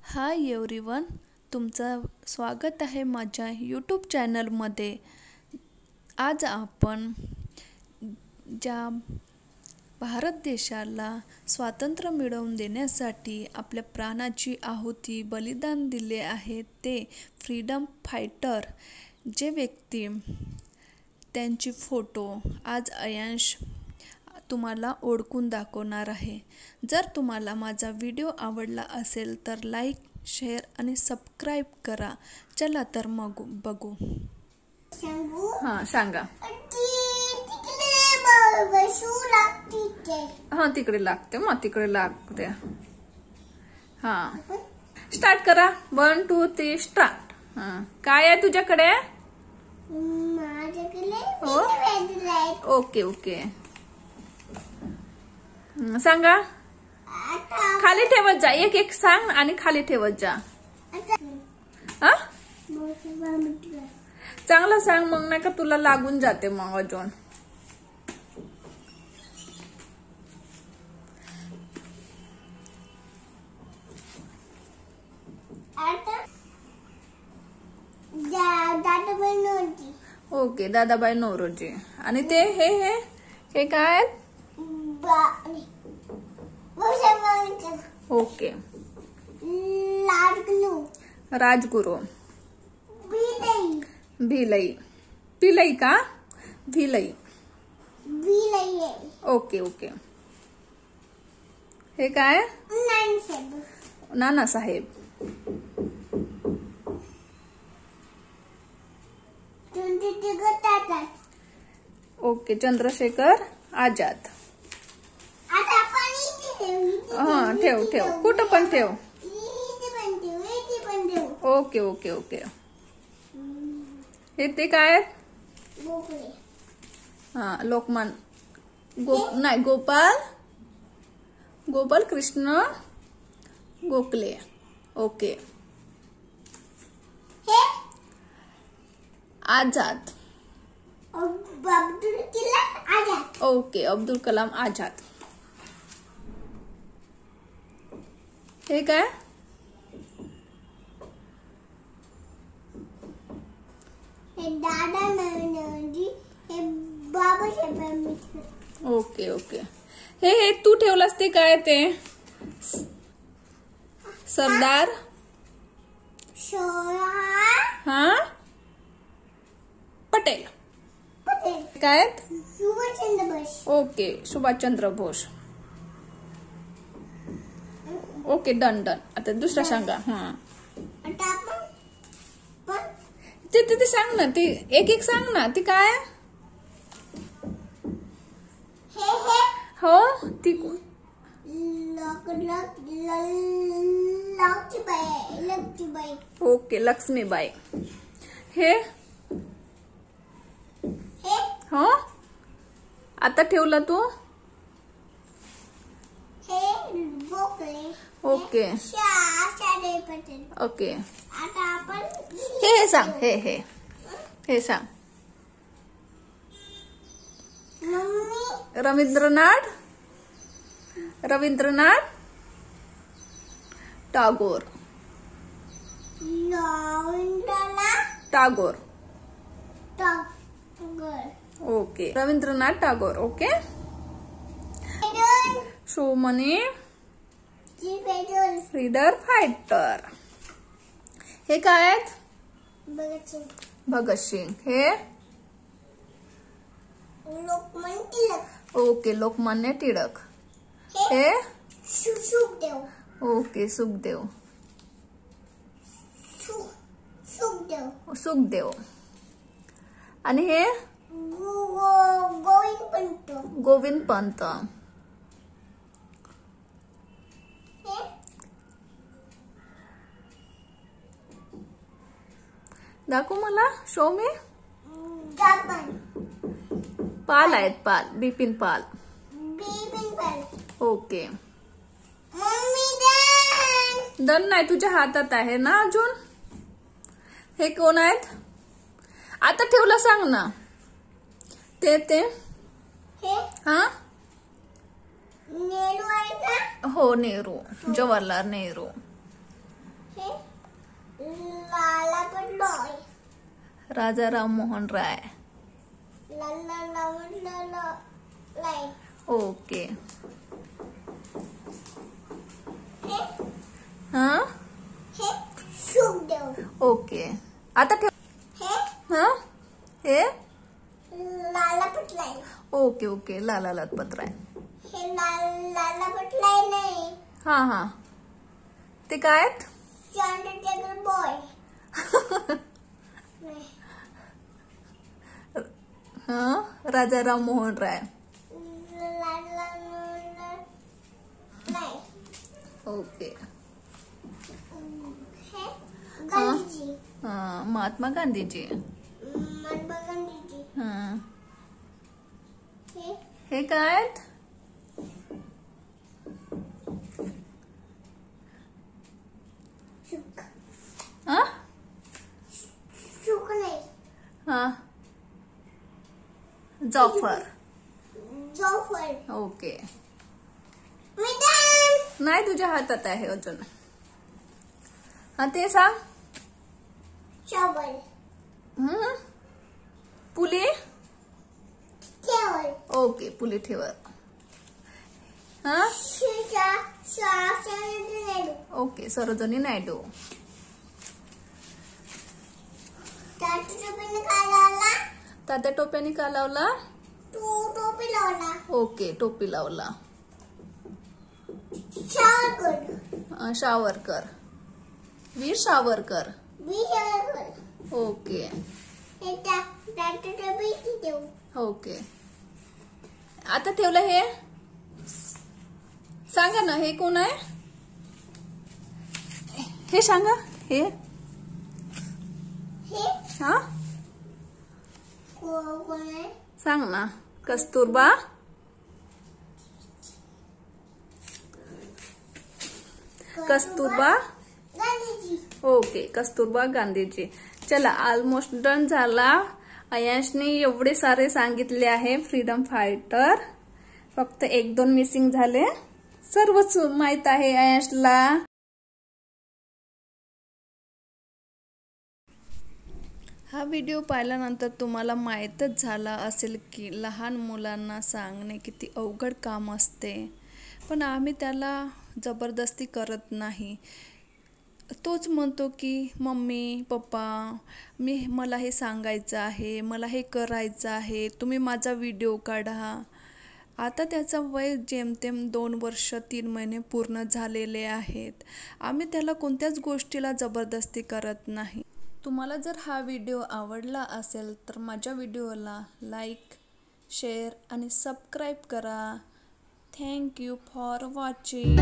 Hi everyone, तुमचं स्वागत आहे माझ्या यूट्यूब चॅनलमध्ये। आज आपण ज्या भारत देशाला स्वातंत्र्य मिळवून देण्यासाठी आपल्या प्राणाची आहुती बलिदान दिले आहे ते फ्रीडम फायटर जे व्यक्ती त्यांची फोटो आज अयांश तुम्हाला ओळखून दाखवणार आहे। जर तुम्हाला माझा व्हिडिओ आवडला असेल तर लाईक, शेअर आणि सबस्क्राइब करा। चला तर मग बघू। हां सांगा। हां तिकडे लागते, मग तिकडे लागते। हां स्टार्ट करा। 1 2 3 स्टार्ट। हां काय आहे तुझ्याकडे? हो ओके ओके सांगा। खाली ठेवत जा, एक एक सांग आणि खाली ठेवत जा। हा चांगलं सांग, मग नाही का तुला लागून जाते मग अजून। ओके दादाबाई नौरोजी। आणि ते हे काय? ओके राजगुरु। भिलई भिलई का? भिलई। ओके ओके हे काय? नानासाहेब। ओके चंद्रशेखर आजाद। हाँ ठेव ठेव, कुठं पण ठेव। ओके ओके ओके हे ते काय? हाँ लोकमान नाही गोपाल कृष्ण गोखले। ओके आजाद। ओके अब्दुल कलाम आजाद। हे काय? दादा नवरोजी, हे बाबासाहेब आंबेडकर। ओके ओके हे तू ठेवलास ते काय? ते सरदार हाँ पटेल काय? Subhashchandra Bose. Okay Subhashchandra Bose. Okay done done. आता दुसरा सांगा। हाँ ते सांग ना, ते एक एक सांग ना। ते काय? हो ती लक्ष्मीबाई। ओके लक्ष्मीबाई। हे हो आता ठेवला तू? ओके ओके हे सांग, हे सांग। Rabindranath Tagore. Tagore okay Rabindranath Tagore. Okay Shivmani freedom fighter. हे काय आहेत? भगत सिंग। हे लोकमान्य टिळक। ओके लोकमान्य टिळक। हे सुखदेव। ओके सुखदेव। आणि हे गोविंद पंत। दाखव मला, शो मी। पाल आहेत, पाल बिपिन पाल। ओके दन नाही तुझ्या हातात आहे ना अजून। हे कोण आहेत? आता ठेवलं सांग ना। ते हाँ नेहरू आहे का? हो नेहरू, जवाहरलाल नेहरू। लाला पटलोय राजा राम मोहन राय. लाय ओके. हा हे सुखदेव. ओके. आता ठेव. हे हा हे लाला पटलाय. Okay okay. लाला लजपत राय. हे लाला पटलाय नाही. हा हा. ते काय आहेत? Undertaker boy. हा राजा राम मोहन राय. ओके. गांधीजी. हा महात्मा गांधीजी. महात्मा गांधीजी. हा हे काय आहेत? शुक. हा शुक नाही. हा जॉफर. जोफर. ओके. मैदान. नाही तुझ्या हातात आहे अजून. हा ते सांग. शॉबल. पुली. ठेवल. ओके पुली ठेवर. हा ओके. सरोजिनी नायडू. तात्या टोप्याने का लावला? टोपी लावला. ओके टोपी लावला. सावरकर. वीर सावरकर. Okay okay. आता ठेवलं हे सांगा ना. हे कोण आहे? हे सांगा. हे हा सांग ना. कस्तुरबा. कस्तुरबा गांधीजी. ओके कस्तुरबा गांधीजी. चला ऑलमोस्ट डन झाला. अयांशने एवढे सारे सांगितले आहे फ्रीडम फायटर. फक्त 1-2 मिसिंग झाले. सर्वच माहित आहे अयांशला. हा व्हिडिओ पाहिल्यानंतर तुम्हाला माहीतच झाला असेल की लहान मुलांना सांगणे किती अवघड काम असते. पण आम्ही त्याला जबरदस्ती करत नाही. तोच म्हणतो की मम्मी पप्पा मला हे सांगायचं आहे, मला हे करायचं आहे, तुम्ही माझा व्हिडिओ काढा. आता त्याचं वय जेमतेम 2 वर्ष 3 महिने पूर्ण झालेले आहेत. आम्ही त्याला कोणत्याच गोष्टीला जबरदस्ती करत नाही. तुम्हाला जर हा व्हिडिओ आवडला असेल तर माझ्या व्हिडिओला लाईक, शेअर आणि सबस्क्राईब करा. Thank you for watching.